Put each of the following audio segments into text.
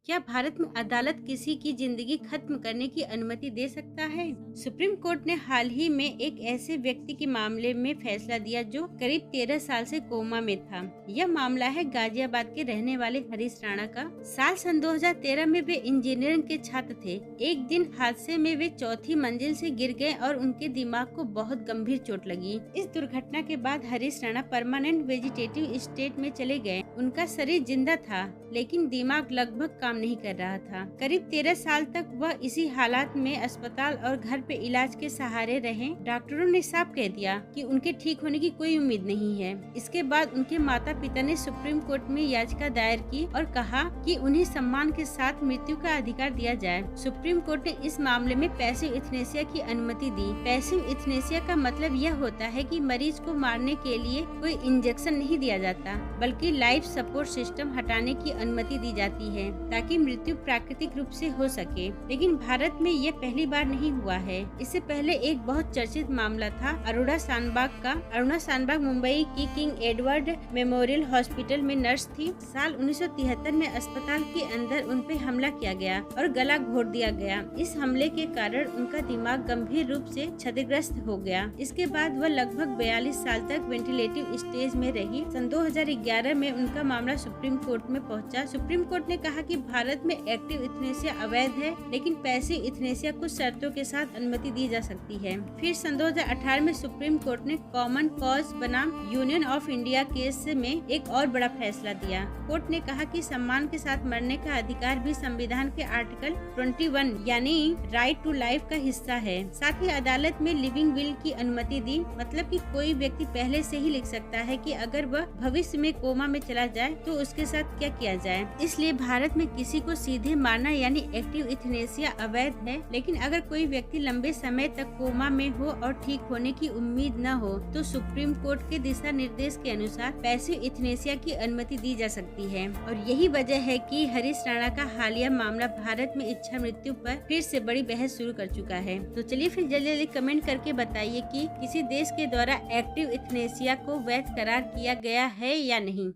क्या भारत में अदालत किसी की जिंदगी खत्म करने की अनुमति दे सकता है? सुप्रीम कोर्ट ने हाल ही में एक ऐसे व्यक्ति के मामले में फैसला दिया जो करीब 13 साल से कोमा में था। यह मामला है गाजियाबाद के रहने वाले हरीश राणा का। साल सन 2013 में वे इंजीनियरिंग के छात्र थे। एक दिन हादसे में वे चौथी मंजिल से गिर गए और उनके दिमाग को बहुत गंभीर चोट लगी। इस दुर्घटना के बाद Harish Rana permanent vegetative state में चले गए। उनका शरीर जिंदा था लेकिन दिमाग लगभग काम नहीं कर रहा था। करीब 13 साल तक वह इसी हालात में अस्पताल और घर पे इलाज के सहारे रहे। डॉक्टरों ने साफ कह दिया कि उनके ठीक होने की कोई उम्मीद नहीं है। इसके बाद उनके माता पिता ने सुप्रीम कोर्ट में याचिका दायर की और कहा कि उन्हें सम्मान के साथ मृत्यु का अधिकार दिया जाए। सुप्रीम कोर्ट ने इस मामले में पैसिव इथनेसिया की अनुमति दी। पैसिव इथनेसिया का मतलब यह होता है कि मरीज को मारने के लिए कोई इंजेक्शन नहीं दिया जाता, बल्कि लाइफ सपोर्ट सिस्टम हटाने की अनुमति दी जाती है ताकि मृत्यु प्राकृतिक रूप से हो सके। लेकिन भारत में यह पहली बार नहीं हुआ है। इससे पहले एक बहुत चर्चित मामला था अरुणा शानबाग का। अरुणा शानबाग मुंबई की किंग एडवर्ड मेमोरियल हॉस्पिटल में नर्स थी। साल 1973 में अस्पताल के अंदर उन पे हमला किया गया और गला घोट दिया गया। इस हमले के कारण उनका दिमाग गंभीर रूप से क्षतिग्रस्त हो गया। इसके बाद वह लगभग 42 साल तक वेंटिलेटिव स्टेज में रही। सन 2011 में उनका मामला सुप्रीम कोर्ट में पहुंचा। सुप्रीम कोर्ट ने कहा कि भारत में एक्टिव इथनेसिया अवैध है, लेकिन पैसिव इथनेसिया कुछ शर्तों के साथ अनुमति दी जा सकती है। फिर सन 2018 में सुप्रीम कोर्ट ने कॉमन कॉज बनाम यूनियन ऑफ इंडिया केस में एक और बड़ा फैसला दिया। कोर्ट ने कहा कि सम्मान के साथ मरने का अधिकार भी संविधान के आर्टिकल 21 यानी राइट टू लाइफ का हिस्सा है। साथ ही अदालत में लिविंग विल की अनुमति दी, मतलब कि कोई व्यक्ति पहले से ही लिख सकता है कि अगर वह भविष्य में कोमा में चला जाए तो उसके साथ क्या किया जाए। इसलिए भारत में किसी को सीधे मारना यानी एक्टिव इथनेसिया अवैध है। लेकिन अगर कोई व्यक्ति लंबे समय तक कोमा में हो और ठीक होने की उम्मीद न हो तो सुप्रीम कोर्ट के दिशा निर्देश के अनुसार पैसिव इथनेसिया की अनुमति दी जा सकती है। और यही वजह है कि हरीश राणा का हालिया मामला भारत में इच्छा मृत्यु पर फिर से बड़ी बहस शुरू कर चुका है। तो चलिए फिर जल्दी जल्दी कमेंट करके बताइए कि किसी देश के द्वारा एक्टिव इथनेसिया को वैध करार किया गया है या नहीं।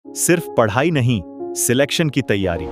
सिर्फ पढ़ाई नहीं, सिलेक्शन की तैयारी।